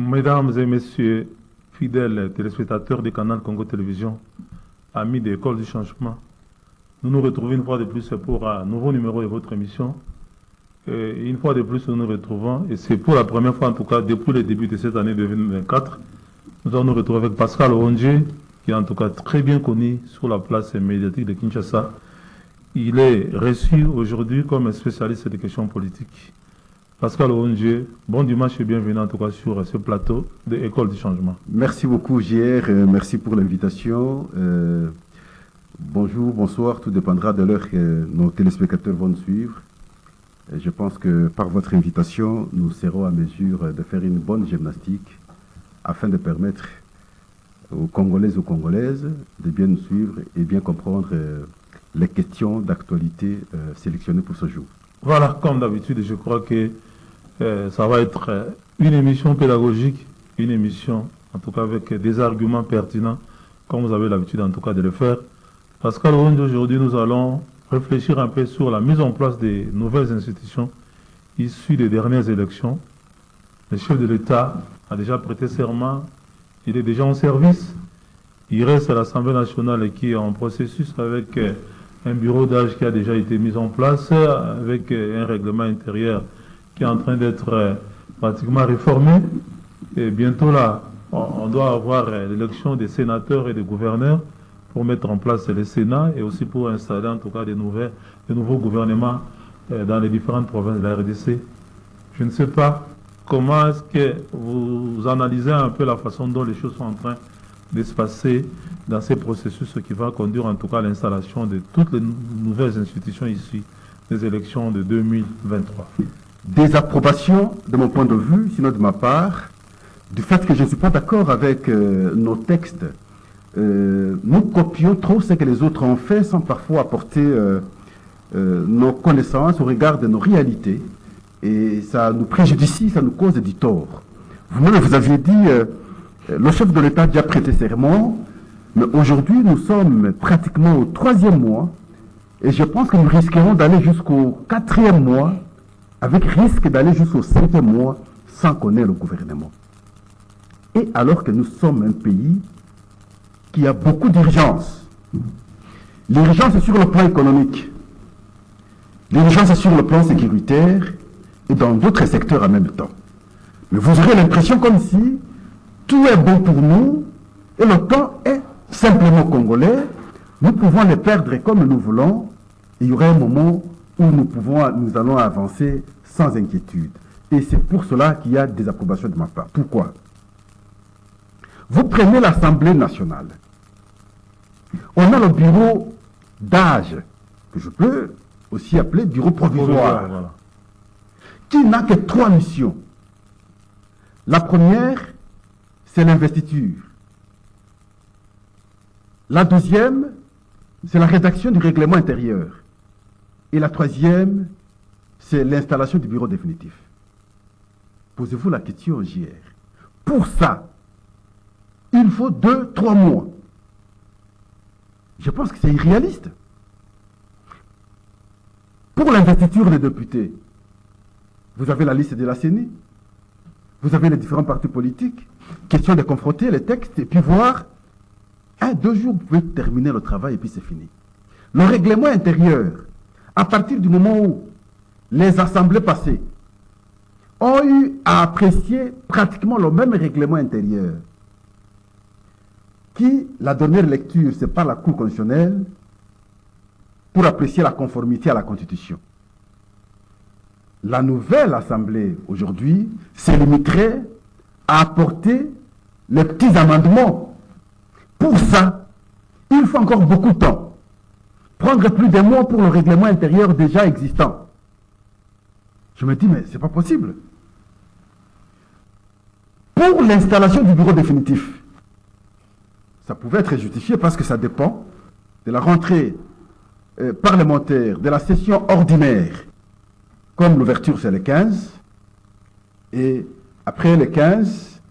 Mesdames et messieurs, fidèles téléspectateurs du canal Congo Télévision, amis de l'École du Changement, nous nous retrouvons une fois de plus pour un nouveau numéro de votre émission. Et une fois de plus, nous nous retrouvons, et c'est pour la première fois en tout cas depuis le début de cette année 2024, nous allons nous retrouver avec Pascal Oondje, qui est en tout cas très bien connu sur la place médiatique de Kinshasa. Il est reçu aujourd'hui comme un spécialiste des questions politiques. Pascal Oondje, bon dimanche et bienvenue en tout cas sur ce plateau de l'École du Changement. Merci beaucoup JR, merci pour l'invitation. Bonjour, bonsoir, tout dépendra de l'heure que nos téléspectateurs vont nous suivre. Et je pense que par votre invitation, nous serons à mesure de faire une bonne gymnastique afin de permettre aux Congolais et aux Congolaises de bien nous suivre et bien comprendre les questions d'actualité sélectionnées pour ce jour. Voilà, comme d'habitude, je crois que ça va être une émission pédagogique, une émission en tout cas avec des arguments pertinents, comme vous avez l'habitude en tout cas de le faire. Pascal Oondje, aujourd'hui nous allons réfléchir un peu sur la mise en place des nouvelles institutions issues des dernières élections. Le chef de l'État a déjà prêté serment, il est déjà en service. Il reste à l'Assemblée nationale qui est en processus avec un bureau d'âge qui a déjà été mis en place, avec un règlement intérieur qui est en train d'être pratiquement réformé. Et bientôt là, on doit avoir l'élection des sénateurs et des gouverneurs pour mettre en place le Sénat et aussi pour installer en tout cas de nouveaux gouvernements dans les différentes provinces de la RDC. Je ne sais pas comment est-ce que vous analysez un peu la façon dont les choses sont en train de se passer dans ces processus, ce qui va conduire en tout cas à l'installation de toutes les nouvelles institutions issues des élections de 2023. Des approbations de mon point de vue, sinon de ma part, du fait que je ne suis pas d'accord avec nos textes. Nous copions trop ce que les autres ont fait sans parfois apporter nos connaissances au regard de nos réalités. Et ça nous préjudicie, ça nous cause du tort. Vous-même, vous aviez dit, le chef de l'État a déjà prêté serment, mais aujourd'hui, nous sommes pratiquement au 3e mois, et je pense que nous risquerons d'aller jusqu'au 4e mois, avec risque d'aller jusqu'au 5e mois, sans connaître le gouvernement. Et alors que nous sommes un pays qui a beaucoup d'urgences. L'urgence est sur le plan économique, l'urgence est sur le plan sécuritaire, et dans d'autres secteurs en même temps. Mais vous aurez l'impression comme si tout est bon pour nous, et le temps est simplement congolais, nous pouvons les perdre comme nous voulons, et il y aura un moment où nous allons avancer sans inquiétude. Et c'est pour cela qu'il y a des approbations de ma part. Pourquoi? Vous prenez l'Assemblée nationale. On a le bureau d'âge, que je peux aussi appeler bureau provisoire, voilà, qui n'a que 3 missions. La première, c'est l'investiture. La deuxième, c'est la rédaction du règlement intérieur. Et la troisième, c'est l'installation du bureau définitif. Posez-vous la question, JR. Pour ça, il faut 2-3 mois. Je pense que c'est irréaliste. Pour l'investiture des députés, vous avez la liste de la CENI, vous avez les différents partis politiques, question de confronter les textes et puis voir, 1-2 jours, vous pouvez terminer le travail et puis c'est fini. Le règlement intérieur, à partir du moment où les assemblées passées ont eu à apprécier pratiquement le même règlement intérieur, qui, la dernière lecture, c'est par la Cour constitutionnelle, pour apprécier la conformité à la Constitution. La nouvelle Assemblée, aujourd'hui, se limiterait à apporter les petits amendements. Pour ça, il faut encore beaucoup de temps. Prendre plus d'un mois pour le règlement intérieur déjà existant. Je me dis, mais c'est pas possible. Pour l'installation du bureau définitif, ça pouvait être justifié parce que ça dépend de la rentrée parlementaire, de la session ordinaire, comme l'ouverture c'est le 15, et après le 15,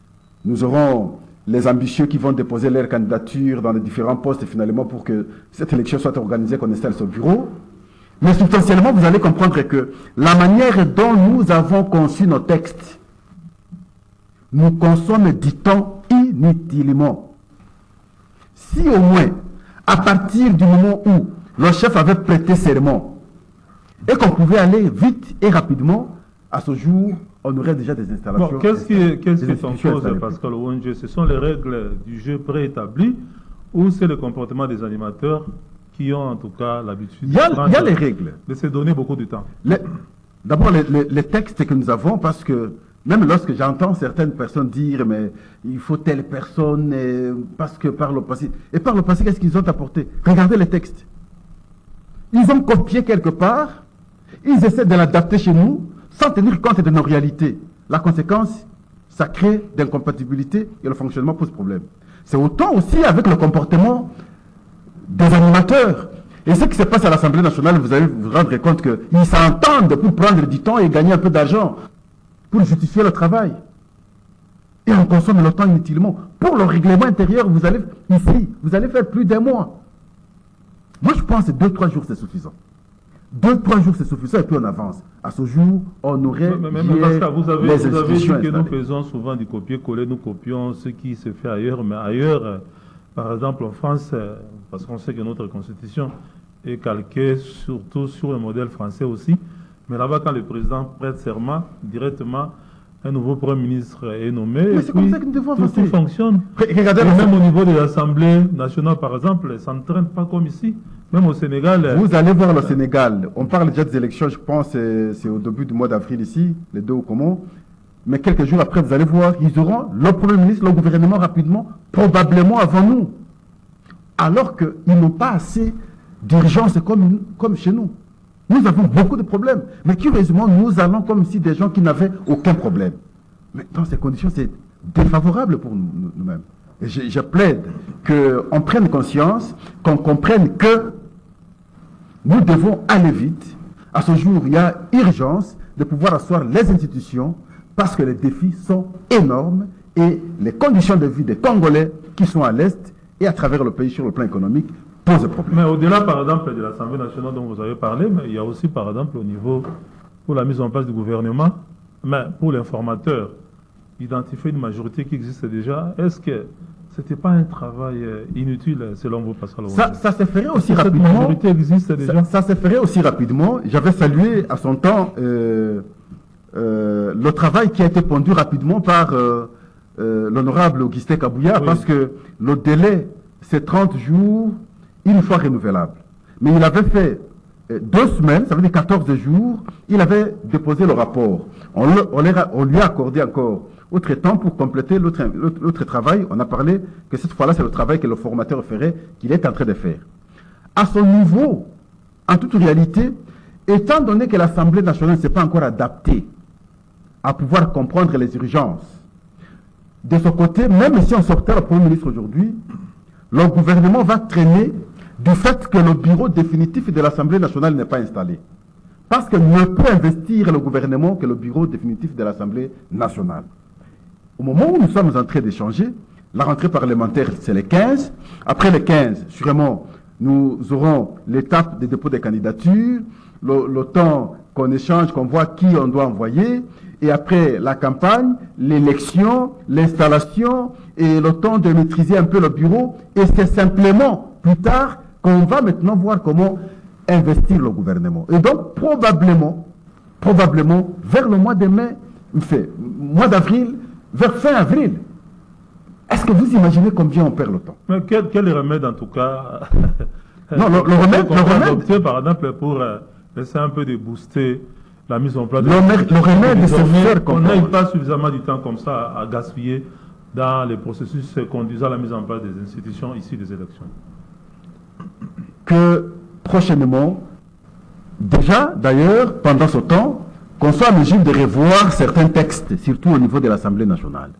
nous aurons les ambitieux qui vont déposer leur candidature dans les différents postes finalement pour que cette élection soit organisée, qu'on installe ce bureau. Mais substantiellement, vous allez comprendre que la manière dont nous avons conçu nos textes nous consomment du temps inutilement. Si au moins, à partir du moment où le chef avait prêté serment et qu'on pouvait aller vite et rapidement, à ce jour, on aurait déjà des installations. Bon, qu'est-ce qui est en cause, Pascal Ouanje? Ce sont les règles du jeu préétablies ou c'est le comportement des animateurs qui ont en tout cas l'habitude il y a les règles. De se donner beaucoup de temps? D'abord, les textes que nous avons, parce que même lorsque j'entends certaines personnes dire mais il faut telle personne parce que par le passé. Et par le passé, qu'est-ce qu'ils ont apporté? Regardez les textes. Ils ont copié quelque part, ils essaient de l'adapter chez nous sans tenir compte de nos réalités. La conséquence, ça crée de l'incompatibilité et le fonctionnement pose problème. C'est autant aussi avec le comportement des animateurs. Et ce qui se passe à l'Assemblée nationale, vous allez vous rendre compte qu'ils s'entendent pour prendre du temps et gagner un peu d'argent pour justifier le travail. Et on consomme le temps inutilement. Pour le règlement intérieur, vous allez faire plus d'un mois. Moi, je pense que 2-3 jours, c'est suffisant. 2-3 jours, c'est suffisant et puis on avance. À ce jour, on aurait vous avez dit que nous faisons souvent du copier-coller, nous copions ce qui se fait ailleurs, mais ailleurs, par exemple en France, parce qu'on sait que notre constitution est calquée surtout sur le modèle français aussi, mais là-bas, quand le président prête serment, directement, un nouveau Premier ministre est nommé, mais c'est comme ça que nous devons avancer. Tout fonctionne. Regardez, même au niveau de l'Assemblée nationale, par exemple, ça ne traîne pas comme ici. Même au Sénégal. Vous allez voir le Sénégal. On parle déjà des élections, je pense, c'est au début du mois d'avril ici, les 2 au Comores. Mais quelques jours après, vous allez voir, ils auront le Premier ministre, le gouvernement rapidement, probablement avant nous. Alors qu'ils n'ont pas assez d'urgence comme chez nous. Nous avons beaucoup de problèmes. Mais curieusement, nous allons comme si des gens qui n'avaient aucun problème. Mais dans ces conditions, c'est défavorable pour nous-mêmes. Et je plaide qu'on prenne conscience, qu'on comprenne que nous devons aller vite. À ce jour, il y a urgence de pouvoir asseoir les institutions parce que les défis sont énormes et les conditions de vie des Congolais qui sont à l'Est et à travers le pays sur le plan économique posent problème. Mais au-delà, par exemple, de l'Assemblée nationale dont vous avez parlé, mais il y a aussi, par exemple, au niveau pour la mise en place du gouvernement, mais pour l'informateur, identifier une majorité qui existe déjà, est-ce que ce n'était pas un travail inutile selon vous, Pascal Ouanje? Ça se ferait aussi rapidement. Cette majorité existe déjà. Ça se ferait aussi rapidement. J'avais salué à son temps le travail qui a été pondu rapidement par l'honorable Augustin Kabouya, oui. Parce que le délai, c'est 30 jours, une fois renouvelable. Mais il avait fait 2 semaines, ça veut dire 14 jours, il avait déposé le rapport. On lui a accordé encore autre temps pour compléter l'autre travail. On a parlé que cette fois-là, c'est le travail que le formateur ferait, qu'il est en train de faire. À son niveau, en toute réalité, étant donné que l'Assemblée nationale ne s'est pas encore adaptée à pouvoir comprendre les urgences, de ce côté, même si on sortait le Premier ministre aujourd'hui, le gouvernement va traîner du fait que le bureau définitif de l'Assemblée nationale n'est pas installé. Parce que ne peut investir le gouvernement que le bureau définitif de l'Assemblée nationale. Au moment où nous sommes en train d'échanger, la rentrée parlementaire, c'est les 15. Après les 15, sûrement, nous aurons l'étape des dépôts des candidatures, le temps qu'on échange, qu'on voit qui on doit envoyer, et après la campagne, l'élection, l'installation, et le temps de maîtriser un peu le bureau. Et c'est simplement plus tard qu'on va maintenant voir comment investir le gouvernement. Et donc, probablement, vers le mois de mai, mois d'avril, vers fin avril. Est-ce que vous imaginez combien on perd le temps? Mais quel remède en tout cas non, le remède adopté, par exemple, pour essayer un peu de booster la mise en place. Le remède, c'est faire qu'on n'ait pas suffisamment du temps comme ça à gaspiller dans les processus conduisant à la mise en place des institutions ici des élections. Que prochainement, déjà d'ailleurs, pendant ce temps, qu'on soit en mesure de revoir certains textes, surtout au niveau de l'Assemblée nationale.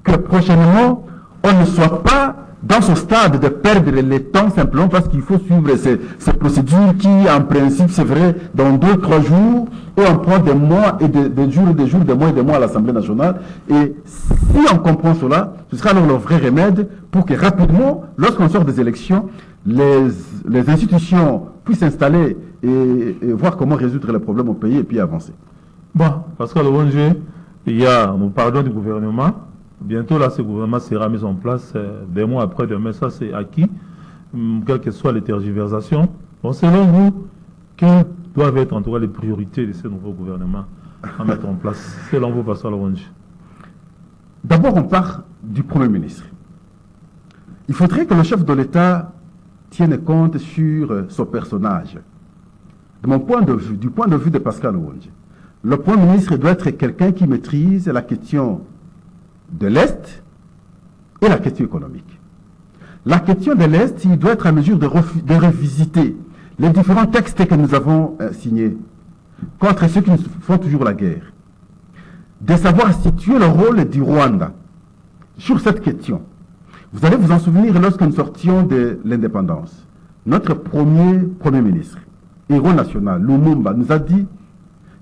Que prochainement, on ne soit pas dans ce stade de perdre le temps simplement parce qu'il faut suivre ces procédures qui, en principe, c'est vrai, dans 2-3 jours, et on prend des mois et des jours, des mois et des mois à l'Assemblée nationale. Et si on comprend cela, ce sera alors le vrai remède pour que rapidement, lorsqu'on sort des élections, les institutions puissent s'installer et voir comment résoudre les problèmes au pays et puis avancer. Bon, Pascal Ouanje, nous parlons du gouvernement, Bientôt, là, ce gouvernement sera mis en place des mois après demain. Ça, c'est acquis, quelles que soient les tergiversations. Bon, selon vous, quelles doivent être en tout cas les priorités de ce nouveau gouvernement à mettre en place, selon vous, Pascal Orange? D'abord, on part du Premier ministre. Il faudrait que le chef de l'État tienne compte sur son personnage. De mon point de vue, du point de vue de Pascal Orange, le Premier ministre doit être quelqu'un qui maîtrise la question de l'Est et la question économique. La question de l'Est, il doit être à mesure de revisiter les différents textes que nous avons signés contre ceux qui nous font toujours la guerre. De savoir situer le rôle du Rwanda sur cette question. Vous allez vous en souvenir lorsque nous sortions de l'indépendance. Notre Premier ministre, héros national, Lumumba, nous a dit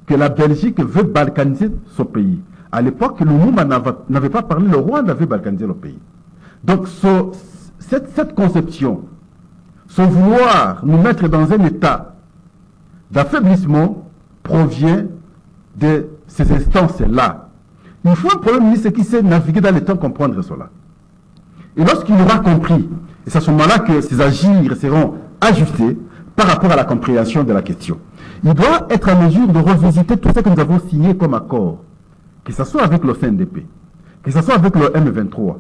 que la Belgique veut balkaniser son pays. À l'époque, Lumumba n'avait pas parlé, le Rwanda avait balkanisé le pays. Donc, cette conception, ce vouloir nous mettre dans un état d'affaiblissement provient de ces instances-là. Il faut un Premier ministre qui sait naviguer dans les temps, comprendre cela. Et lorsqu'il aura compris, et c'est à ce moment-là que ses agirs seront ajustés par rapport à la compréhension de la question. Il doit être en mesure de revisiter tout ce que nous avons signé comme accord, que ce soit avec le CNDP, que ce soit avec le M23.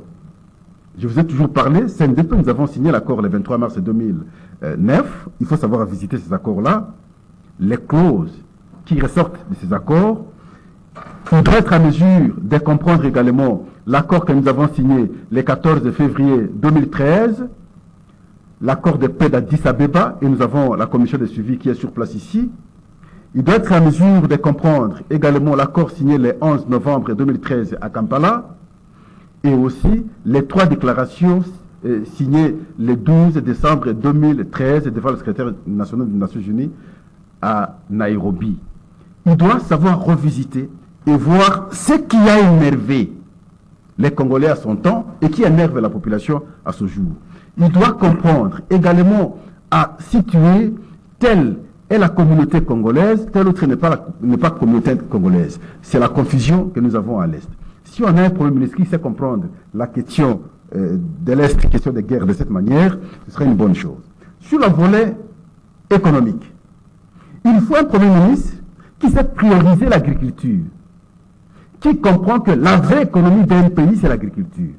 Je vous ai toujours parlé, CNDP, nous avons signé l'accord le 23 mars 2009. Il faut savoir visiter ces accords-là, les clauses qui ressortent de ces accords. Il faudrait être en mesure de comprendre également l'accord que nous avons signé le 14 février 2013, l'accord de paix d'Addis Abeba, et nous avons la commission de suivi qui est sur place ici. Il doit être en mesure de comprendre également l'accord signé le 11 novembre 2013 à Kampala, et aussi les 3 déclarations signées le 12 décembre 2013 devant le secrétaire national des Nations Unies à Nairobi. Il doit savoir revisiter et voir ce qui a énervé les Congolais à son temps et qui énerve la population à ce jour. Il doit comprendre également à situer telle est la communauté congolaise, telle autre n'est pas la communauté congolaise. C'est la confusion que nous avons à l'Est. Si on a un Premier ministre qui sait comprendre la question de l'Est, la question des guerres de cette manière, ce serait une bonne chose. Sur le volet économique, il faut un Premier ministre qui sait prioriser l'agriculture, qui comprend que la vraie économie d'un pays, c'est l'agriculture.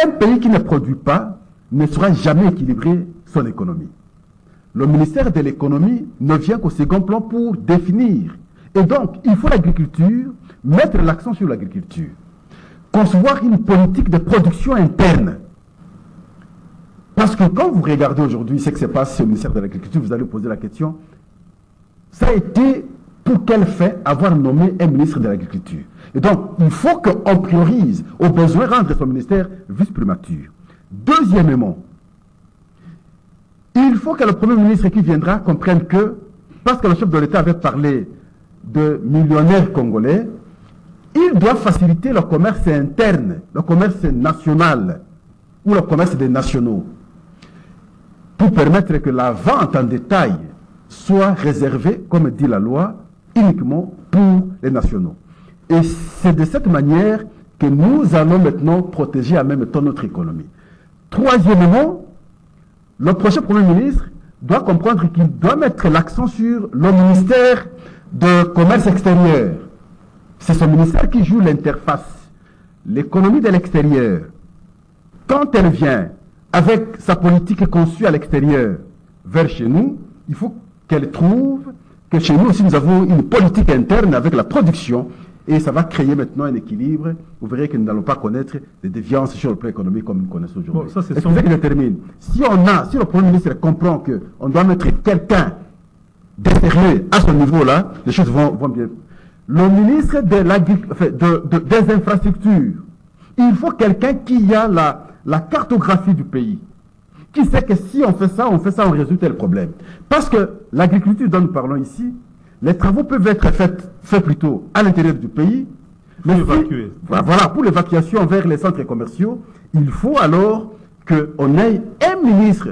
Un pays qui ne produit pas ne saura jamais équilibrer son économie. Le ministère de l'économie ne vient qu'au second plan pour définir. Et donc, il faut l'agriculture, mettre l'accent sur l'agriculture. Concevoir une politique de production interne. Parce que quand vous regardez aujourd'hui ce qui se passe au ministère de l'Agriculture, vous allez vous poser la question, ça a été pour quel fait avoir nommé un ministre de l'Agriculture? Et donc, il faut qu'on priorise au besoin rendre son ministère vice-primature. Deuxièmement, il faut que le Premier ministre qui viendra comprenne que, parce que le chef de l'État avait parlé de millionnaires congolais, il doit faciliter le commerce interne, le commerce national, ou le commerce des nationaux, pour permettre que la vente en détail soit réservée, comme dit la loi, uniquement pour les nationaux. Et c'est de cette manière que nous allons maintenant protéger en même temps notre économie. Troisièmement, le prochain Premier ministre doit comprendre qu'il doit mettre l'accent sur le ministère de commerce extérieur. C'est ce ministère qui joue l'interface. L'économie de l'extérieur, quand elle vient avec sa politique conçue à l'extérieur vers chez nous, il faut qu'elle trouve que chez nous aussi nous avons une politique interne avec la production et ça va créer maintenant un équilibre. Vous verrez que nous n'allons pas connaître des déviances sur le plan économique comme nous connaissons aujourd'hui. Bon, c'est ça qui détermine. Si le Premier ministre comprend qu'on doit mettre quelqu'un de sérieux à ce niveau-là, les choses vont bien. Le ministre des infrastructures, il faut quelqu'un qui a la cartographie du pays, qui sait que si on fait ça, on résout tel problème. Parce que l'agriculture dont nous parlons ici, les travaux peuvent être faits plutôt à l'intérieur du pays, mais pour l'évacuation vers les centres commerciaux, il faut alors qu'on ait un ministre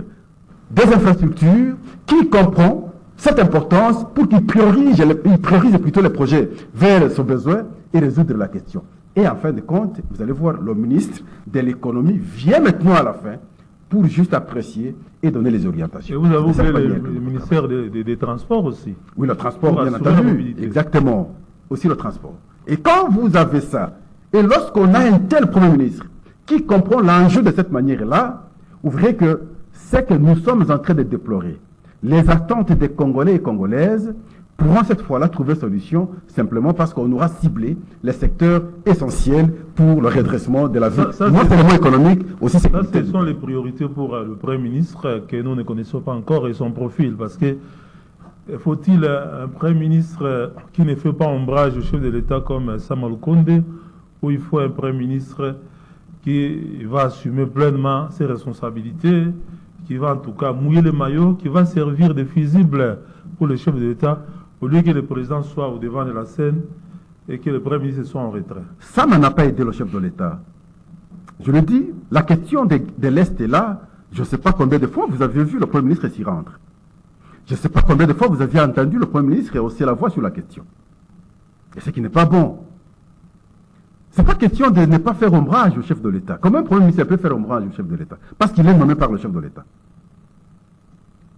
des infrastructures qui comprend cette importance pour qu'il priorise plutôt les projets vers son besoin et résoudre la question. Et en fin de compte, vous allez voir, le ministre de l'économie vient maintenant à la fin pour juste apprécier et donner les orientations. Et vous avez oublié le le ministère des Transports aussi. Oui, le transport, pour bien assurer la entendu. mobilité. Exactement. Aussi le transport. Et quand vous avez ça, et lorsqu'on a un tel Premier ministre qui comprend l'enjeu de cette manière-là, vous verrez que c'est que nous sommes en train de déplorer. Les attentes des Congolais et Congolaises pourront cette fois-là trouver solution simplement parce qu'on aura ciblé les secteurs essentiels pour le redressement de la vie. Non seulement économique, aussi sécuritaire. Ce sont les priorités pour le Premier ministre que nous ne connaissons pas encore et son profil. Parce que faut-il un Premier ministre qui ne fait pas ombrage au chef de l'État comme Samuel Konde, ou il faut un Premier ministre qui va assumer pleinement ses responsabilités, qui va en tout cas mouiller le maillot, qui va servir de fusible pour le chef de l'État, au lieu que le président soit au devant de la scène et que le Premier ministre soit en retrait. Ça n'a pas aidé le chef de l'État. Je le dis, la question de l'Est est là. Je ne sais pas combien de fois vous avez vu le Premier ministre s'y rendre. Je ne sais pas combien de fois vous aviez entendu le Premier ministre hausser la voix sur la question. Et ce qui n'est pas bon. Ce n'est pas question de ne pas faire ombrage au chef de l'État. Comment un Premier ministre peut faire ombrage au chef de l'État? Parce qu'il est nommé par le chef de l'État.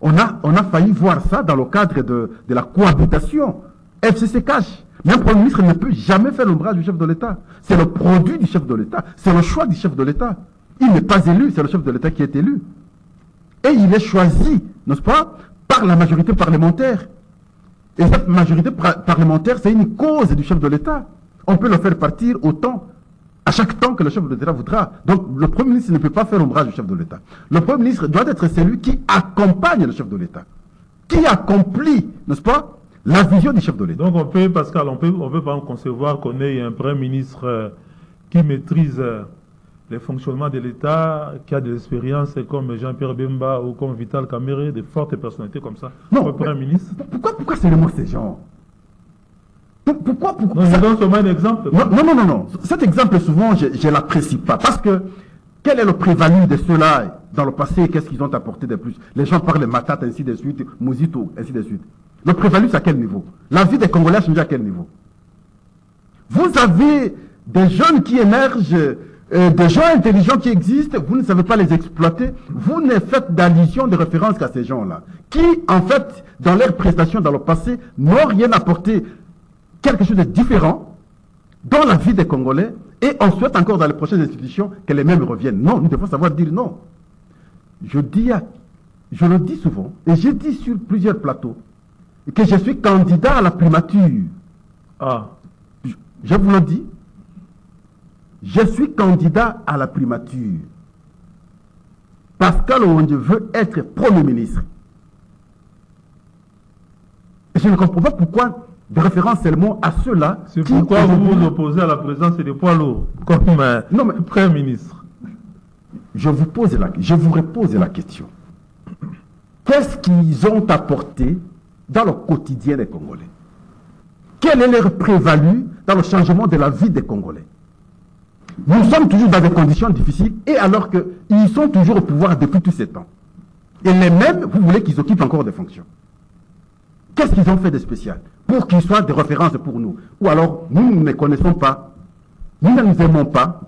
On a failli voir ça dans le cadre de la cohabitation. FCC cache. Mais un Premier ministre ne peut jamais faire l'ombrage du chef de l'État. C'est le produit du chef de l'État. C'est le choix du chef de l'État. Il n'est pas élu, c'est le chef de l'État qui est élu. Et il est choisi, n'est-ce pas, par la majorité parlementaire. Et cette majorité parlementaire, c'est une cause du chef de l'État. On peut le faire partir autant, à chaque temps que le chef de l'État voudra. Donc le Premier ministre ne peut pas faire ombrage du chef de l'État. Le Premier ministre doit être celui qui accompagne le chef de l'État, qui accomplit, n'est-ce pas, la vision du chef de l'État. Donc on peut, Pascal, on peut pas concevoir qu'on ait un Premier ministre qui maîtrise les fonctionnements de l'État, qui a de l'expérience comme Jean-Pierre Bemba ou comme Vital Kamerhe, de fortes personnalités comme ça. Non, le Premier ministre. Pourquoi seulement ces gens? Pourquoi non, je donne seulement un exemple. Non. Cet exemple, souvent, je ne l'apprécie pas. Parce que, quel est le prévalu de ceux-là dans le passé? Qu'est-ce qu'ils ont apporté de plus? Les gens parlent de Matat, ainsi de suite, Mouzito, ainsi de suite. Le prévalu, c'est à quel niveau? La vie des Congolais a changé à quel niveau? Vous avez des jeunes qui émergent, des gens intelligents qui existent, vous ne savez pas les exploiter, vous ne faites d'allusion, de référence qu'à ces gens-là, qui, en fait, dans leurs prestations dans le passé, n'ont rien apporté quelque chose de différent dans la vie des Congolais, et on souhaite encore dans les prochaines institutions que les mêmes reviennent. Non, nous devons savoir dire non. Je le dis souvent, et j'ai dit sur plusieurs plateaux, que je suis candidat à la primature. Ah. Je vous le dis. Je suis candidat à la primature. Pascal Ouonde veut être Premier ministre. Et je ne comprends pas pourquoi de référence seulement à ceux-là. C'est pourquoi vous vous opposez à la présence des poids lourds comme Premier ministre. Je vous repose la question. Qu'est-ce qu'ils ont apporté dans le quotidien des Congolais? Quel est leur prévalu dans le changement de la vie des Congolais? Nous sommes toujours dans des conditions difficiles, et alors qu'ils sont toujours au pouvoir depuis tous ces temps. Et les mêmes, vous voulez qu'ils occupent encore des fonctions. Qu'est-ce qu'ils ont fait de spécial pour qu'ils soient des références pour nous? Ou alors, nous ne les connaissons pas, nous ne nous aimons pas,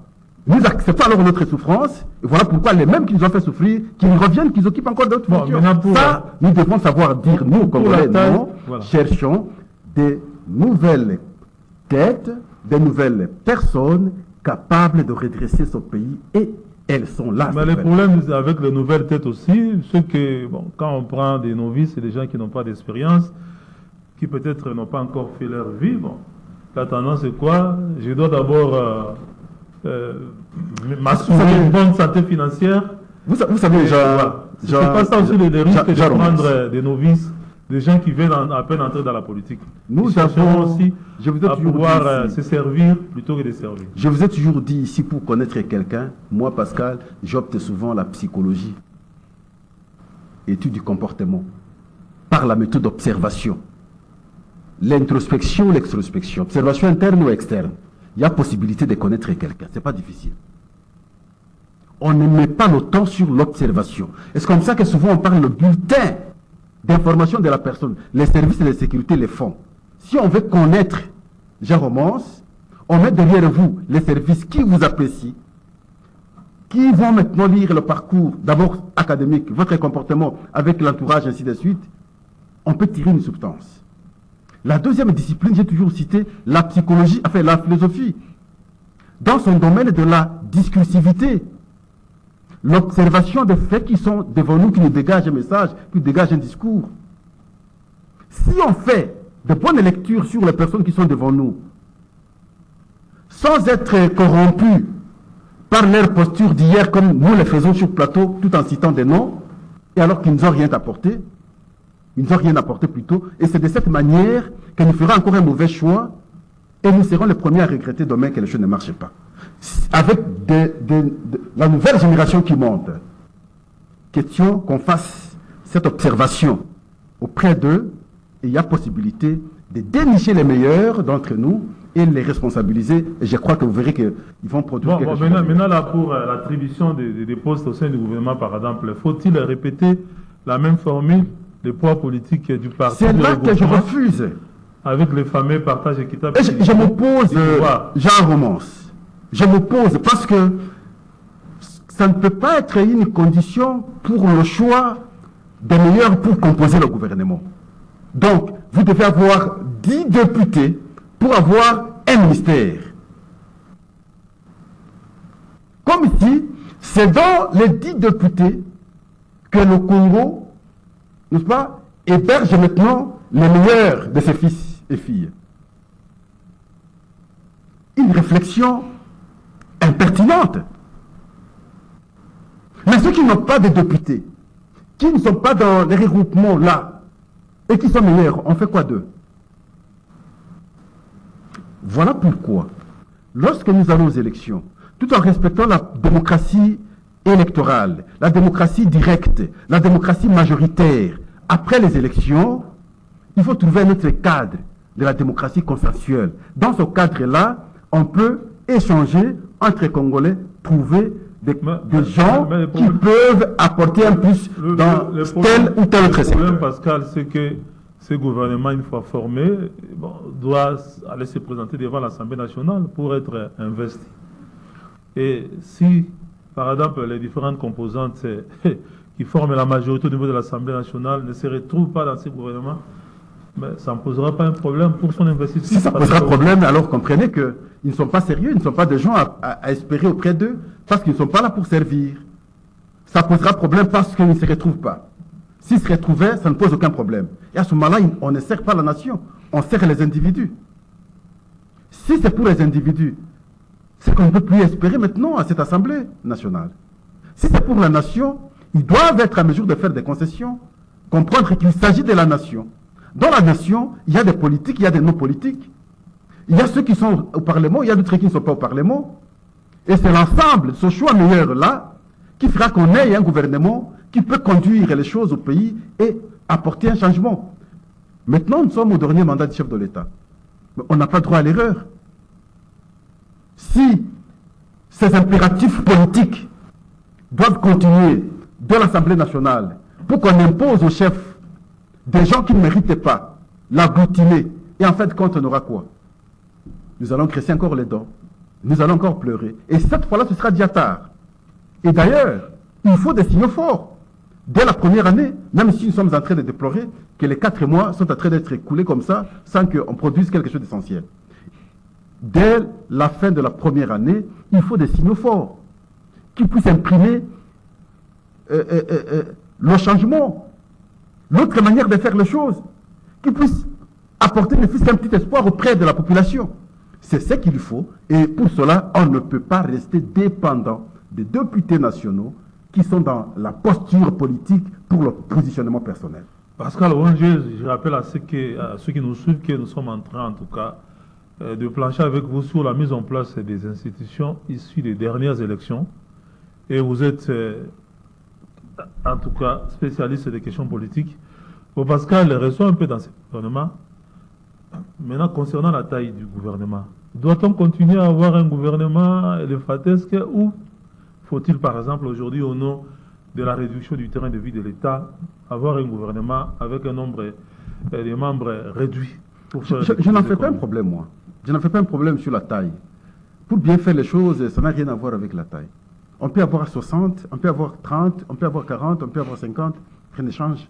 nous acceptons alors notre souffrance, et voilà pourquoi les mêmes qui nous ont fait souffrir, qu'ils reviennent, qu'ils occupent encore d'autres fonctions. Ça, nous devons savoir dire, nous, Congolais, non, voilà. Cherchons des nouvelles têtes, des nouvelles personnes capables de redresser ce pays, et elles sont là. Mais le problème avec les nouvelles têtes aussi, c'est que quand on prend des novices, c'est des gens qui n'ont pas d'expérience, qui peut-être n'ont pas encore fait leur vie. La tendance c'est quoi? Je dois d'abord m'assurer une bonne santé financière. Vous savez, c'est pas ça aussi le risque de prendre des novices, des gens qui viennent à peine entrer dans la politique. Nous avons aussi à pouvoir se servir plutôt que de servir. Je vous ai toujours dit ici, pour connaître quelqu'un, moi Pascal, j'opte souvent la psychologie, étude du comportement, par la méthode d'observation. L'introspection, l'extrospection, observation interne ou externe. Il y a possibilité de connaître quelqu'un, c'est pas difficile. On ne met pas le temps sur l'observation. Et c'est comme ça que souvent on parle le bulletin d'information de la personne. Les services de sécurité les font. Si on veut connaître Jean Romance, On met derrière vous les services qui vous apprécient, qui vont maintenant lire le parcours, d'abord académique, votre comportement avec l'entourage, ainsi de suite. On peut tirer une substance. La deuxième discipline, j'ai toujours cité la psychologie, enfin la philosophie, dans son domaine de la discursivité, l'observation des faits qui sont devant nous, qui nous dégagent un message, qui nous dégagent un discours. Si on fait de bonnes lectures sur les personnes qui sont devant nous, sans être corrompus par leur posture d'hier, comme nous le faisons sur le plateau, tout en citant des noms, et alors qu'ils nous ont rien apporté, ils nous ont rien apporté plutôt, et c'est de cette manière que nous ferons encore un mauvais choix, et nous serons les premiers à regretter demain que les choses ne marchent pas. Avec la nouvelle génération qui monte, question qu'on fasse cette observation auprès d'eux, et il y a possibilité de dénicher les meilleurs d'entre nous et les responsabiliser. Et je crois que vous verrez qu'ils vont produire quelque chose. Maintenant, là, pour l'attribution des postes au sein du gouvernement, par exemple, faut-il répéter la même formule des poids politiques du parti? C'est là que je refuse. Avec les fameux partages équitables. Je m'oppose, Jean Romance. Je m'oppose parce que ça ne peut pas être une condition pour le choix des meilleurs pour composer le gouvernement. Donc, vous devez avoir 10 députés pour avoir un ministère. Comme ici, c'est dans les 10 députés que le Congo, n'est-ce pas, héberge maintenant les meilleurs de ses fils et filles. Une réflexion impertinente. Mais ceux qui n'ont pas de députés, qui ne sont pas dans les regroupements là, et qui sont meilleurs, on fait quoi d'eux? Voilà pourquoi, lorsque nous allons aux élections, tout en respectant la démocratie électorale, la démocratie directe, la démocratie majoritaire, après les élections, il faut trouver un autre cadre de la démocratie consensuelle. Dans ce cadre-là, on peut échanger entre Congolais, trouver des gens qui peuvent apporter un plus dans tel ou tel autre secteur. Le problème, Pascal, c'est que ce gouvernement, une fois formé, doit aller se présenter devant l'Assemblée nationale pour être investi. Et si, par exemple, les différentes composantes qui forment la majorité au niveau de l'Assemblée nationale ne se retrouvent pas dans ce gouvernement, mais ça ne posera pas un problème pour son investissement. Si ça posera problème, alors comprenez qu'ils ne sont pas sérieux, ils ne sont pas des gens à espérer auprès d'eux, parce qu'ils ne sont pas là pour servir. Ça posera problème parce qu'ils ne se retrouvent pas. S'ils se retrouvaient, ça ne pose aucun problème. Et à ce moment-là, on ne sert pas la nation, on sert les individus. Si c'est pour les individus, c'est qu'on ne peut plus espérer maintenant à cette Assemblée nationale. Si c'est pour la nation, ils doivent être à mesure de faire des concessions, comprendre qu'il s'agit de la nation. Dans la nation, il y a des politiques, il y a des non-politiques. Il y a ceux qui sont au Parlement, il y a d'autres qui ne sont pas au Parlement. Et c'est l'ensemble de ce choix meilleur-là qui fera qu'on ait un gouvernement qui peut conduire les choses au pays et apporter un changement. Maintenant, nous sommes au dernier mandat du chef de l'État. Mais on n'a pas droit à l'erreur. Si ces impératifs politiques doivent continuer de l'Assemblée nationale pour qu'on impose au chef des gens qui ne méritaient pas l'agglutiner, et en fait, quand on aura quoi? Nous allons cresser encore les dents. Nous allons encore pleurer. Et cette fois-là, ce sera déjà tard. Et d'ailleurs, il faut des signaux forts. Dès la première année, même si nous sommes en train de déplorer que les 4 mois sont en train d'être écoulés comme ça, sans qu'on produise quelque chose d'essentiel. Dès la fin de la première année, il faut des signaux forts qui puissent imprimer le changement, l'autre manière de faire les choses, qui puissent apporter ne fût-ce qu'un petit espoir auprès de la population. C'est ce qu'il faut, et pour cela, on ne peut pas rester dépendant des députés nationaux qui sont dans la posture politique pour le positionnement personnel. Pascal, je rappelle à ceux qui nous suivent que nous sommes en train, en tout cas, de plancher avec vous sur la mise en place des institutions issues des dernières élections. Et vous êtes, en tout cas, spécialiste des questions politiques. Bon, Pascal, restons un peu dans ce gouvernement. Maintenant, concernant la taille du gouvernement, doit-on continuer à avoir un gouvernement élephatesque ou faut-il, par exemple, aujourd'hui, au nom de la réduction du terrain de vie de l'État, avoir un gouvernement avec un nombre de membres réduit? Je n'en fais pas un problème, moi. Je n'en fais pas un problème sur la taille. Pour bien faire les choses, ça n'a rien à voir avec la taille. On peut avoir 60, on peut avoir 30, on peut avoir 40, on peut avoir 50, rien ne change.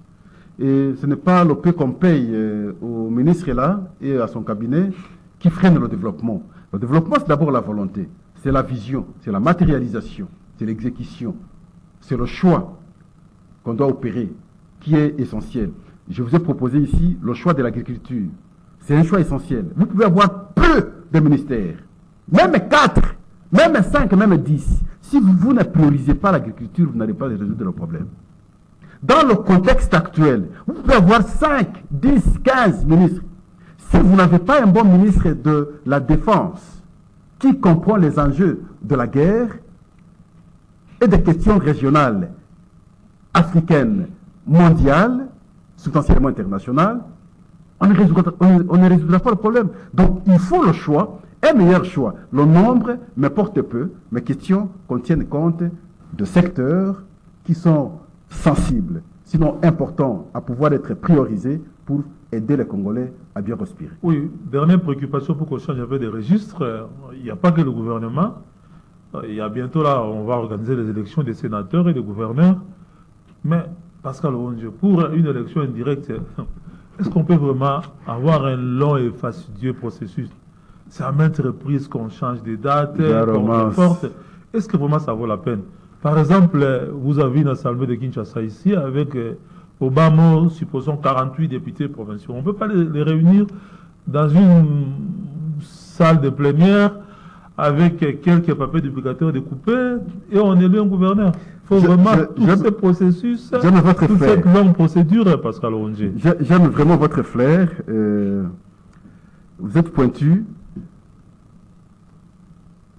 Et ce n'est pas le peu qu'on paye au ministre là et à son cabinet qui freine le développement. Le développement, c'est d'abord la volonté, c'est la vision, c'est la matérialisation, c'est l'exécution, c'est le choix qu'on doit opérer qui est essentiel. Je vous ai proposé ici le choix de l'agriculture. C'est un choix essentiel. Vous pouvez avoir peu de ministères, même 4, même 5, même 10. Si vous ne priorisez pas l'agriculture, vous n'allez pas résoudre le problème. Dans le contexte actuel, vous pouvez avoir 5, 10, 15 ministres. Si vous n'avez pas un bon ministre de la Défense qui comprend les enjeux de la guerre et des questions régionales, africaines, mondiales, substantiellement internationales, on ne résoudra pas le problème. Donc il faut le choix, un meilleur choix. Le nombre m'importe peu. Mes questions contiennent compte de secteurs qui sont sensibles, sinon importants à pouvoir être priorisés pour aider les Congolais à bien respirer. Oui, dernière préoccupation pour qu'on change un peu des registres. Il n'y a pas que le gouvernement. Il y a bientôt là, on va organiser les élections des sénateurs et des gouverneurs. Mais Pascal Ronge, pour une élection indirecte, est-ce qu'on peut vraiment avoir un long et fastidieux processus? C'est à maintes reprises qu'on change des dates, qu'on reporte. Est-ce que vraiment ça vaut la peine? Par exemple, vous avez une assemblée de Kinshasa ici avec Obama, supposons 48 députés provinciaux. On ne peut pas les réunir dans une salle de plénière avec quelques papiers duplicateurs découpés et on élit un gouverneur. Il faut vraiment tout ce processus, toute cette longue procédure, Pascal Ronge. J'aime vraiment votre flair. Vous êtes pointu.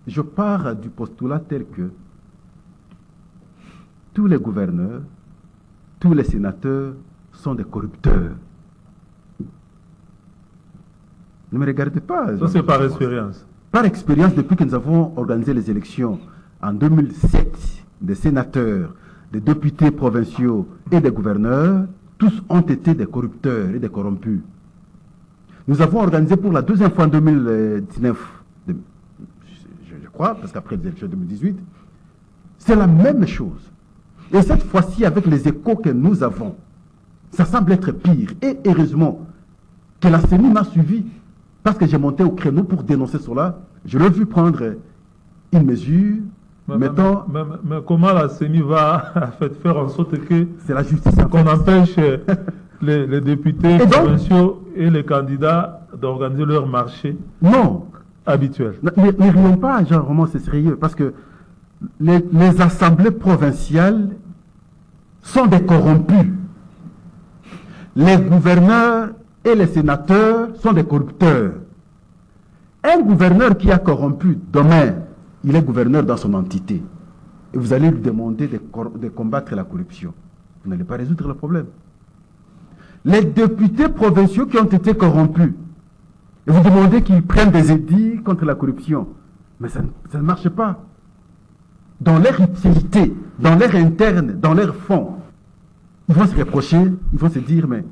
Je pars du postulat tel que tous les gouverneurs, tous les sénateurs sont des corrupteurs. Ne me regardez pas. Ça, c'est par expérience. Par expérience, depuis que nous avons organisé les élections en 2007, des sénateurs, des députés provinciaux et des gouverneurs, tous ont été des corrupteurs et des corrompus. Nous avons organisé pour la deuxième fois en 2019, je crois, parce qu'après les élections de 2018, c'est la même chose. Et cette fois-ci, avec les échos que nous avons, ça semble être pire. Et heureusement que la CENI m'a suivi, parce que j'ai monté au créneau pour dénoncer cela. Je l'ai vu prendre une mesure, mais comment la CENI va faire en sorte que c'est la justice qu'on empêche les députés provinciaux et les candidats d'organiser leur marché habituel? Ne rions pas, genre, vraiment, c'est sérieux, parce que les assemblées provinciales sont des corrompus. Les gouverneurs et les sénateurs sont des corrupteurs. Un gouverneur qui a corrompu, demain, il est gouverneur dans son entité. Et vous allez lui demander de combattre la corruption. Vous n'allez pas résoudre le problème. Les députés provinciaux qui ont été corrompus, et vous demandez qu'ils prennent des édits contre la corruption. Mais ça ne marche pas. Dans leur utilité, dans leur interne, dans leur fond, ils vont se reprocher, ils vont se dire, mais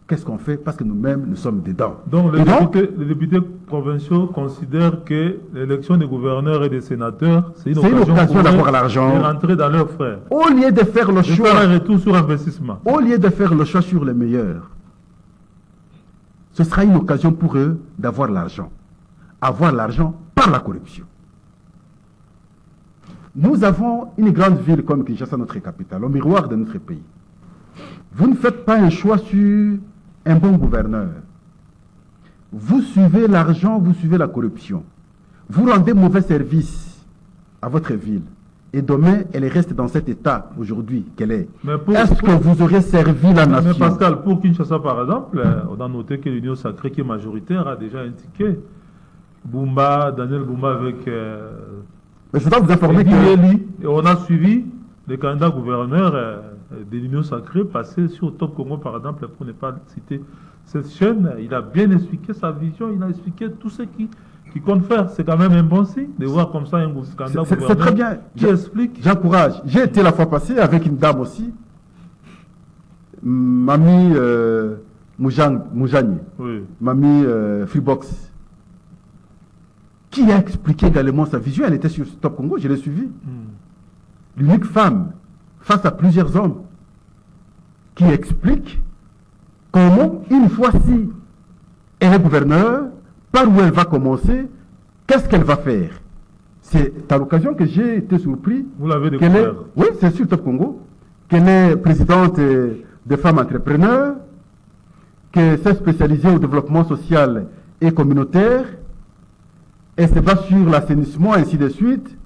qu'est-ce qu'on fait? Parce que nous-mêmes, nous sommes dedans. Donc les députés provinciaux considèrent que l'élection des gouverneurs et des sénateurs, c'est une occasion d'avoir l'argent, de rentrer dans leurs frais. Au lieu de faire le choix, faire un retour sur investissement. Au lieu de faire le choix sur les meilleurs, ce sera une occasion pour eux d'avoir l'argent. Avoir l'argent par la corruption. Nous avons une grande ville comme Kinshasa, notre capitale, au miroir de notre pays. Vous ne faites pas un choix sur un bon gouverneur. Vous suivez l'argent, vous suivez la corruption. Vous rendez mauvais service à votre ville. Et demain, elle reste dans cet état aujourd'hui qu'elle est. Est-ce que vous aurez servi la nation? Mais Pascal, pour Kinshasa par exemple, on a noté que l'Union sacrée qui est majoritaire a déjà indiqué Daniel Boumba avec... Mais je dois vous informer et on a suivi les candidats gouverneurs de l'Union sacrée passer sur Top Congo par exemple, pour ne pas citer cette chaîne. Il a bien expliqué sa vision, il a expliqué tout ce qu'il compte faire. C'est quand même un bon signe de voir comme ça un candidat gouverneur. C'est très bien. Qui explique. J'encourage. J'ai été la fois passée avec une dame aussi, Mamie Moujani, oui. Mamie Freebox. qui a expliqué également sa vision. Elle était sur Stop Congo, je l'ai suivie. L'unique femme face à plusieurs hommes qui explique comment, une fois si elle est gouverneure, par où elle va commencer, qu'est-ce qu'elle va faire. C'est à l'occasion que j'ai été surpris. Vous l'avez découvert? Oui, c'est sur Top Congo. Qu'elle est présidente des femmes entrepreneurs, qu'elle s'est spécialisée au développement social et communautaire. Elle se bat sur l'assainissement, ainsi de suite.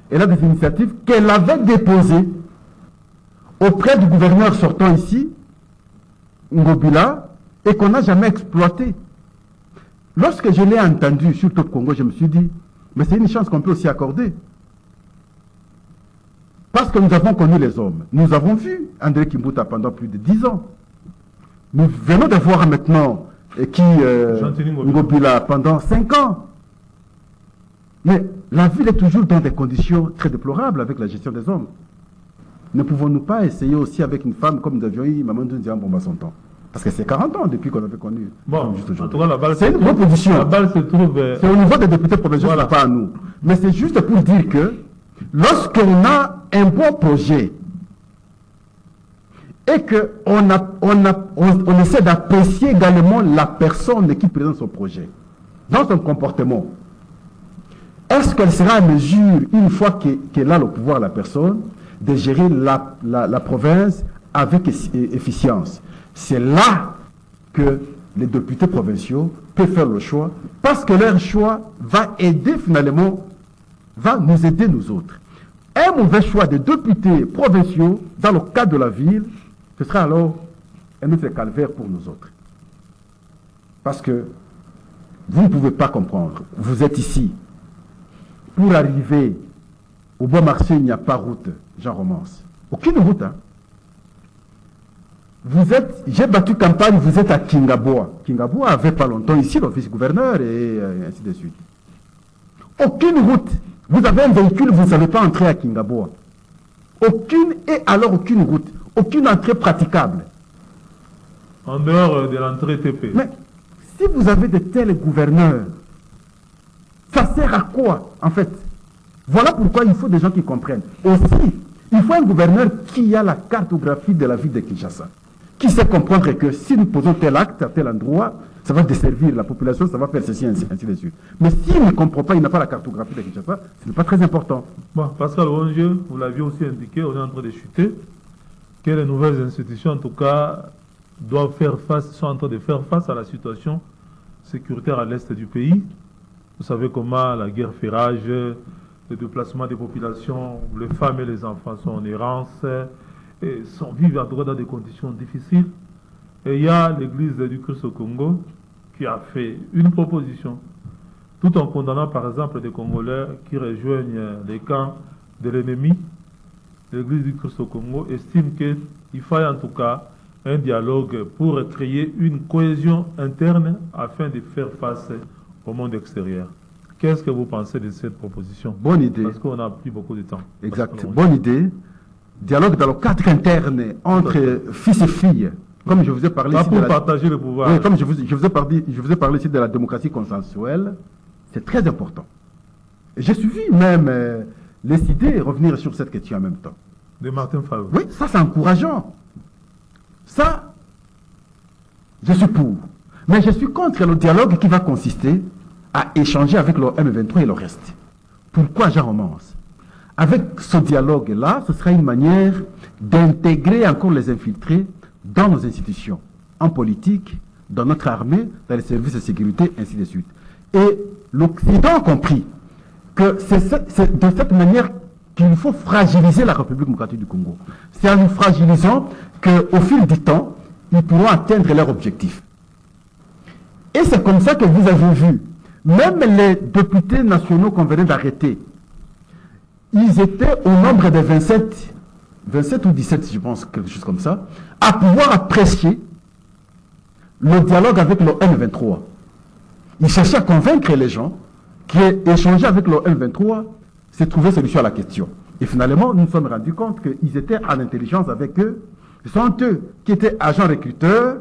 Elle a des initiatives qu'elle avait déposées auprès du gouverneur sortant ici, Ngobila, et qu'on n'a jamais exploité. Lorsque je l'ai entendu sur Top Congo, je me suis dit, mais c'est une chance qu'on peut aussi accorder. Parce que nous avons connu les hommes. Nous avons vu André Kimbuta pendant plus de 10 ans. Nous venons de voir maintenant Ngobila pendant 5 ans. Mais la ville est toujours dans des conditions très déplorables avec la gestion des hommes. Ne pouvons-nous pas essayer aussi avec une femme comme nous avions eu Mamadou Ndiambomba son temps? Parce que c'est 40 ans depuis qu'on avait connu. Bon, en tout cas, la balle, c'est une proposition. La balle se trouve. C'est au niveau des députés provinciaux, voilà. Pas à nous. Mais c'est juste pour dire que lorsqu'on a un bon projet et qu'on essaie d'apprécier également la personne qui présente son projet dans son comportement, est-ce qu'elle sera en mesure, une fois qu'elle a le pouvoir, la personne, de gérer la province avec efficience? C'est là que les députés provinciaux peuvent faire le choix, parce que leur choix va aider finalement, va nous aider nous autres. Un mauvais choix des députés provinciaux dans le cadre de la ville, ce sera alors un autre calvaire pour nous autres. Parce que vous ne pouvez pas comprendre. Vous êtes ici. Pour arriver au bon marché, il n'y a pas route, Jean Romance. Aucune route, hein. J'ai battu campagne, vous êtes à Kingaboa. Kingaboa avait pas longtemps ici le vice-gouverneur et ainsi de suite. Aucune route. Vous avez un véhicule, vous ne savez pas entrer à Kingaboa. Aucune route. Aucune entrée praticable. En dehors de l'entrée TP. Mais si vous avez de tels gouverneurs, ça sert à quoi en fait? Voilà pourquoi il faut des gens qui comprennent. Aussi, il faut un gouverneur qui a la cartographie de la ville de Kinshasa, qui sait comprendre que si nous posons tel acte à tel endroit, ça va desservir la population, ça va faire ceci, ainsi de suite. Mais s'il ne comprend pas, il n'a pas la cartographie de Kinshasa, ce n'est pas très important. Bon, Pascal Rongier, vous l'aviez aussi indiqué, on est en train de chuter, que les nouvelles institutions, en tout cas, sont en train de faire face à la situation sécuritaire à l'est du pays. Vous savez comment la guerre fait rage, le déplacement des populations, les femmes et les enfants sont en errance, et vivent en tout cas dans des conditions difficiles. Et il y a l'église du Christ au Congo qui a fait une proposition, tout en condamnant par exemple des Congolais qui rejoignent les camps de l'ennemi. L'église du Christ au Congo estime qu'il faille en tout cas un dialogue pour créer une cohésion interne afin de faire face au monde extérieur. Qu'est-ce que vous pensez de cette proposition? Bonne idée. Parce qu'on n'a plus beaucoup de temps. Exact. Bonne idée. Dialogue dans le cadre interne entre fils et filles. Comme je vous ai parlé ici pour partager le pouvoir. Oui, comme je vous ai parlé ici de la démocratie consensuelle, c'est très important. J'ai suivi même les idées revenir sur cette question en même temps. De Martin Fayulu. Oui, ça c'est encourageant. Ça, je suis pour. Mais je suis contre le dialogue qui va consister à échanger avec le M23 et le reste. Pourquoi Jean Romance? Avec ce dialogue-là, ce sera une manière d'intégrer encore les infiltrés dans nos institutions, en politique, dans notre armée, dans les services de sécurité, ainsi de suite. Et l'Occident a compris que c'est de cette manière qu'il faut fragiliser la République démocratique du Congo. C'est en nous fragilisant qu'au fil du temps, ils pourront atteindre leur objectif. Et c'est comme ça que vous avez vu, même les députés nationaux qu'on venait d'arrêter, ils étaient au nombre de 27 ou 17, je pense, quelque chose comme ça, à pouvoir apprécier le dialogue avec le M23. Ils cherchaient à convaincre les gens qui échanger avec le M23, c'est trouver solution à la question. Et finalement, nous nous sommes rendus compte qu'ils étaient en intelligence avec eux. Ce sont eux qui étaient agents recruteurs,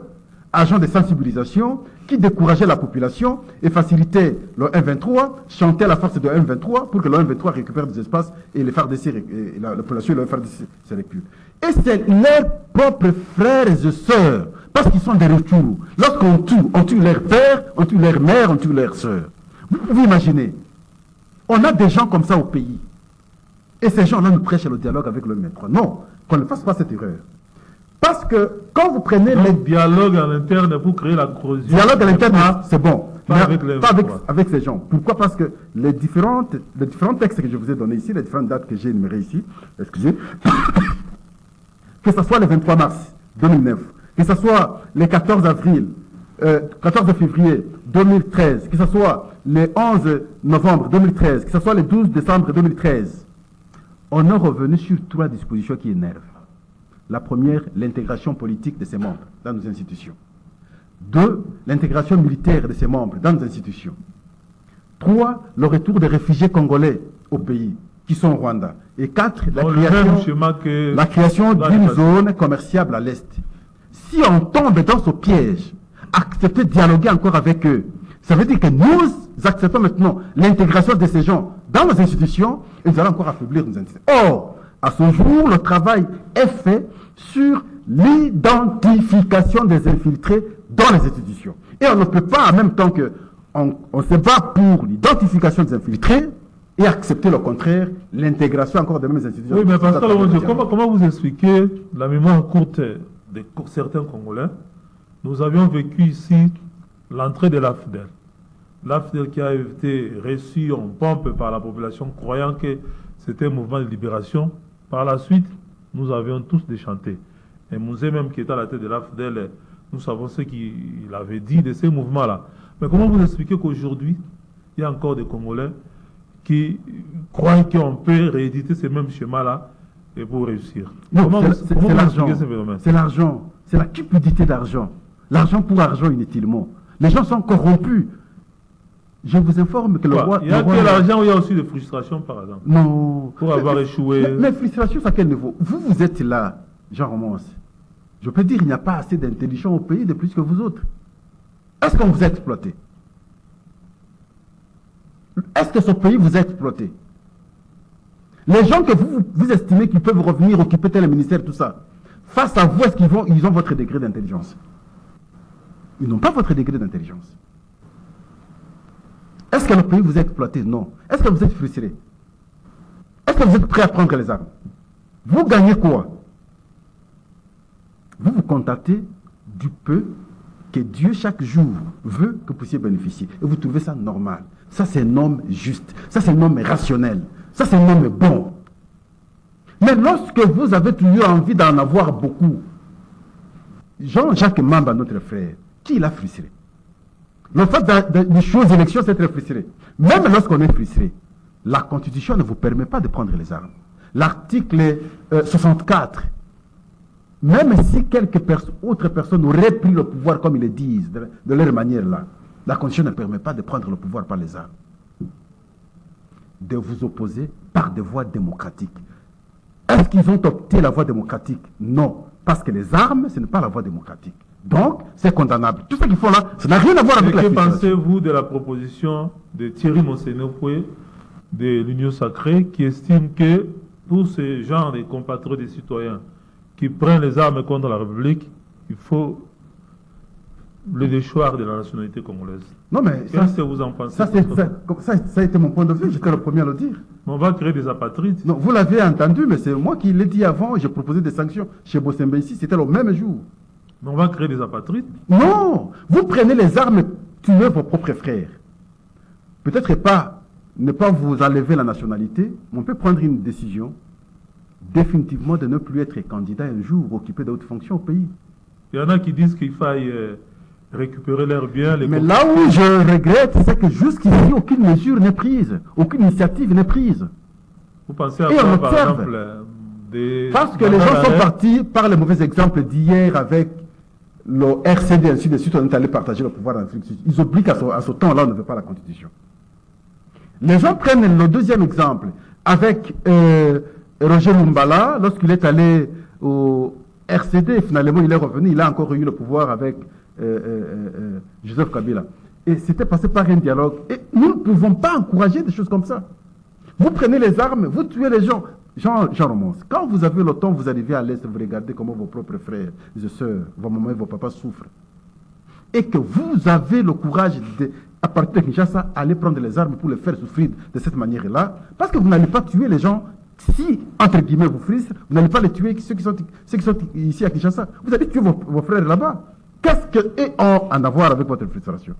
agents de sensibilisation, qui décourageait la population et facilitait le M23, chantait la force de M23 pour que le M23 récupère des espaces et les FARDC, et la population et le FARDC se reculent. Et c'est leurs propres frères et sœurs, parce qu'ils sont des retours. Lorsqu'on tue, on tue leurs pères, on tue leurs mères, on tue leurs sœurs. Vous pouvez imaginer, on a des gens comme ça au pays. Et ces gens-là nous prêchent le dialogue avec le M23. Non, qu'on ne fasse pas cette erreur. Parce que quand vous prenez les dialogues à l'interne pour créer la corrosion. Dialogue à l'interne, c'est bon. Pas avec ces gens. Pourquoi? Parce que les différents textes que je vous ai donnés ici, les différentes dates que j'ai énumérées ici, excusez, que ce soit le 23 mars 2009, que ce soit le 14 février 2013, que ce soit le 11 novembre 2013, que ce soit le 12 décembre 2013, on est revenu sur 3 dispositions qui énervent. La première, l'intégration politique de ses membres dans nos institutions. 2, l'intégration militaire de ses membres dans nos institutions. 3, le retour des réfugiés congolais au pays, qui sont au Rwanda. Et 4, la création d'une zone commerciable à l'Est. Si on tombe dans ce piège, accepter de dialoguer encore avec eux, ça veut dire que nous acceptons maintenant l'intégration de ces gens dans nos institutions et nous allons encore affaiblir nos institutions. Or, à ce jour, le travail est fait sur l'identification des infiltrés dans les institutions. Et on ne peut pas, en même temps qu'on se bat pour l'identification des infiltrés et accepter le contraire, l'intégration encore des mêmes institutions. Oui, mais Pascal, comment vous expliquez la mémoire courte de certains Congolais? Nous avions vécu ici l'entrée de l'AFDEL. L'AFDEL qui a été reçu en pompe par la population, croyant que c'était un mouvement de libération. Par la suite, nous avions tous déchanté. Et Mouzé même qui était à la tête de l'AFDEL, nous savons ce qu'il avait dit de ces mouvements-là. Mais comment vous expliquez qu'aujourd'hui, il y a encore des Congolais qui croient qu'on peut rééditer ces mêmes schémas-là et pour réussir? Comment vous expliquez ce phénomène? C'est l'argent, c'est la cupidité d'argent. L'argent pour argent inutilement. Les gens sont corrompus. Je vous informe que le roi... Il y a que l'argent ou il y a aussi des frustrations, par exemple? Non. Pour avoir échoué. Mais frustration, c'est à quel niveau? Vous êtes là, Jean Romance. Je peux dire qu'il n'y a pas assez d'intelligents au pays de plus que vous autres. Est-ce qu'on vous a exploité? Est-ce que ce pays vous a exploité? Les gens que vous estimez qu'ils peuvent revenir occuper tel ministère, tout ça, face à vous, est-ce qu'ils ont votre degré d'intelligence? Ils n'ont pas votre degré d'intelligence. Est-ce que le pays vous a exploité? Non. Est-ce que vous êtes frustré? Est-ce que vous êtes prêt à prendre les armes? Vous gagnez quoi? Vous vous contactez du peu que Dieu chaque jour veut que vous puissiez bénéficier. Et vous trouvez ça normal. Ça c'est un homme juste. Ça c'est un homme rationnel. Ça c'est un homme bon. Mais lorsque vous avez toujours envie d'en avoir beaucoup, Jean-Jacques Mamba, notre frère, qui l'a frustré? Le fait de choses élections, c'est très frustré. Même lorsqu'on est frustré, la Constitution ne vous permet pas de prendre les armes. L'article 64, même si quelques autres personnes auraient pris le pouvoir comme ils le disent, de leur manière là, la Constitution ne permet pas de prendre le pouvoir par les armes. De vous opposer par des voies démocratiques. Est-ce qu'ils ont opté la voie démocratique? Non. Parce que les armes, ce n'est pas la voie démocratique. Donc, c'est condamnable. Tout ce qu'ils font là, ça n'a rien à voir avec la situation. Que pensez-vous de la proposition de Thierry Monsenefoué de l'Union Sacrée qui estime que pour ce genre de compatriotes des citoyens qui prennent les armes contre la République, il faut le déchoir de la nationalité congolaise? Non, mais qu'est-ce que vous en pensez? Ça a été mon point de vue, j'étais le premier à le dire. Mais on va créer des apatrides. Non, vous l'avez entendu, mais c'est moi qui l'ai dit avant, j'ai proposé des sanctions chez Bossembe ici, c'était le même jour. Mais on va créer des apatrides? Non! Vous prenez les armes, tuez vos propres frères. Peut-être pas, ne pas vous enlever la nationalité, mais on peut prendre une décision définitivement de ne plus être candidat un jour, occuper d'autres fonctions au pays. Il y en a qui disent qu'il faille récupérer leurs biens. Mais là où je regrette, c'est que jusqu'ici, aucune mesure n'est prise, aucune initiative n'est prise. Vous pensez à quoi, par exemple, parce que les gens sont partis par les mauvais exemples d'hier avec le RCD, ainsi de suite, on est allé partager le pouvoir en Afrique. Ils oublient qu'à ce temps-là, on ne veut pas la Constitution. Les gens prennent le deuxième exemple avec Roger Lumbala, lorsqu'il est allé au RCD, finalement il est revenu, il a encore eu le pouvoir avec Joseph Kabila. Et c'était passé par un dialogue. Et nous ne pouvons pas encourager des choses comme ça. Vous prenez les armes, vous tuez les gens. Jean Romance, quand vous avez le temps, vous arrivez à l'Est, vous regardez comment vos propres frères et sœurs, vos mamans et vos papas souffrent. Et que vous avez le courage de, à partir de Kinshasa, aller prendre les armes pour les faire souffrir de cette manière-là, parce que vous n'allez pas tuer les gens si, entre guillemets, vous frustrez, vous n'allez pas les tuer ceux qui sont ici à Kinshasa. Vous allez tuer vos frères là-bas. Qu'est-ce qu'ils ont à avoir avec votre frustration?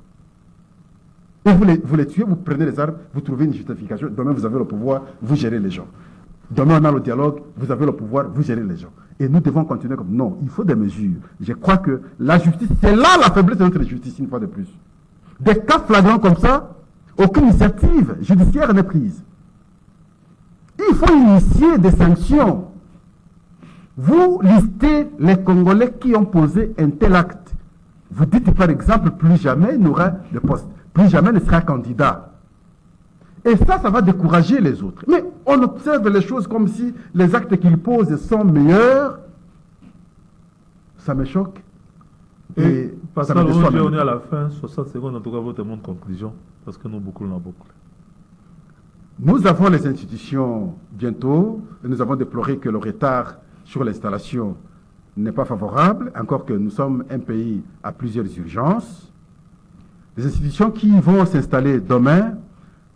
Et vous les tuez, vous prenez les armes, vous trouvez une justification. Demain, vous avez le pouvoir, vous gérez les gens. Demain, on a le dialogue, vous avez le pouvoir, vous gérez les gens. Et nous devons continuer comme... Non, il faut des mesures. Je crois que la justice, c'est là la faiblesse de notre justice, une fois de plus. Des cas flagrants comme ça, aucune initiative judiciaire n'est prise. Il faut initier des sanctions. Vous listez les Congolais qui ont posé un tel acte. Vous dites par exemple, plus jamais il n'aura de poste. Plus jamais ne sera candidat. Et ça va décourager les autres. Mais on observe les choses comme si les actes qu'ils posent sont meilleurs. Ça me choque. Et Pascal, on est à la fin, 60 secondes, en tout cas, votre monde conclusion, parce que nous bouclons la boucle. Nous avons les institutions bientôt, et nous avons déploré que le retard sur l'installation n'est pas favorable, encore que nous sommes un pays à plusieurs urgences. Les institutions qui vont s'installer demain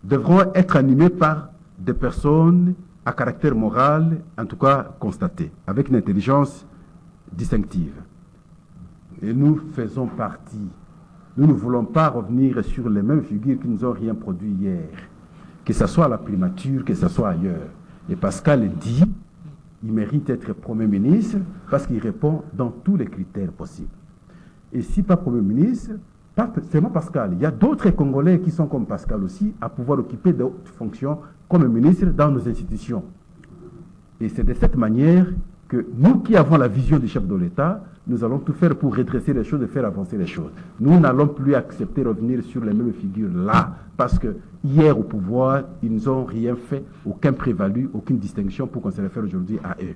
devront être animées par des personnes à caractère moral, en tout cas constaté, avec une intelligence distinctive. Et nous faisons partie. Nous ne voulons pas revenir sur les mêmes figures qui nous ont rien produit hier, que ce soit à la primature, que ce soit ailleurs. Et Pascal dit, il mérite d'être Premier ministre parce qu'il répond dans tous les critères possibles. Et si pas Premier ministre, pas seulement Pascal, il y a d'autres Congolais qui sont comme Pascal aussi, à pouvoir occuper d'autres fonctions comme ministre dans nos institutions. Et c'est de cette manière que nous qui avons la vision du chef de l'État, nous allons tout faire pour redresser les choses et faire avancer les choses. Nous n'allons plus accepter de revenir sur les mêmes figures là, parce que hier au pouvoir, ils n'ont rien fait, aucun prévalu, aucune distinction pour qu'on se réfère aujourd'hui à eux.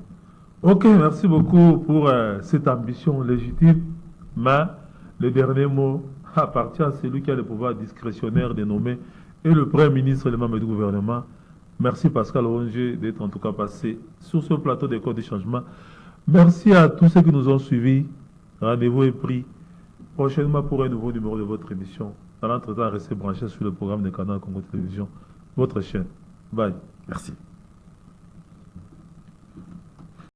Ok, merci beaucoup pour cette ambition légitime, mais le dernier mot appartient à celui qui a le pouvoir discrétionnaire de nommer et le Premier ministre et les membres du gouvernement. Merci Pascal Rongier d'être en tout cas passé sur ce plateau des codes de changement. Merci à tous ceux qui nous ont suivis. Rendez-vous est pris prochainement pour un nouveau numéro de votre émission. Dans l'entretemps, restez branchés sur le programme de Canal Congo Télévision, votre chaîne. Bye. Merci.